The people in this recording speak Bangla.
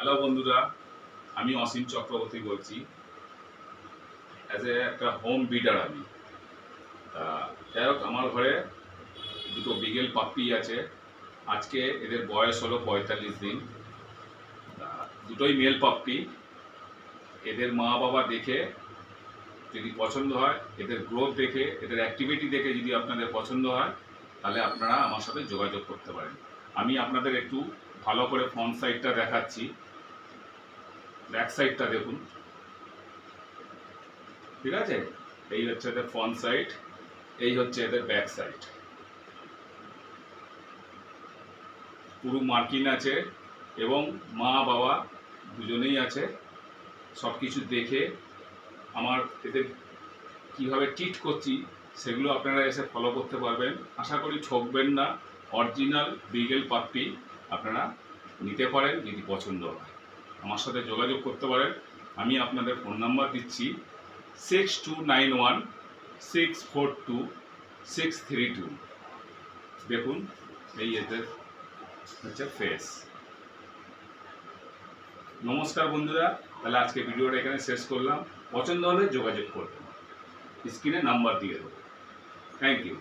হ্যালো বন্ধুরা, আমি অসীম চক্রবর্তী বলছি। অ্যাজ একটা হোম ব্রিডার আমি। যাই হোক, আমার ঘরে দুটো বিগেল পাপ্পি আছে। আজকে এদের বয়স হলো 45 দিন। দুটোই মেল পাপ্পি। এদের মা বাবা দেখে যদি পছন্দ হয়, এদের গ্রোথ দেখে, এদের অ্যাক্টিভিটি দেখে যদি আপনাদের পছন্দ হয়, তাহলে আপনারা আমার সাথে যোগাযোগ করতে পারেন। আমি আপনাদের একটু ভালো করে ফ্রন্ট সাইডটা দেখাচ্ছি। ব্যাক সাইডটা দেখুন, ঠিক আছে? এই হচ্ছে এদের ফ্রন্ট সাইড, এই হচ্ছে এদের ব্যাক সাইড। পুরো মার্কিন আছে এবং মা বাবা দুজনেই আছে। সব কিছু দেখে আমার এদের কীভাবে ট্রিট করছি সেগুলো আপনারা এসে ফলো করতে পারবেন। আশা করি ঠকবেন না। অরিজিনাল বিগেল পাপ্পি আপনারা নিতে পারেন যদি পছন্দ হয়। আমার সাথে যোগাযোগ করতে পারেন। আমি আপনাদের ফোন নাম্বার দিচ্ছি 6291642632। দেখুন, এই এদের হচ্ছে ফেস। নমস্কার বন্ধুরা, তাহলে আজকে ভিডিওটা এখানে শেষ করলাম। পছন্দ হলে যোগাযোগ করবেন, স্ক্রিনে নাম্বার দিয়ে দেবো। Thank you.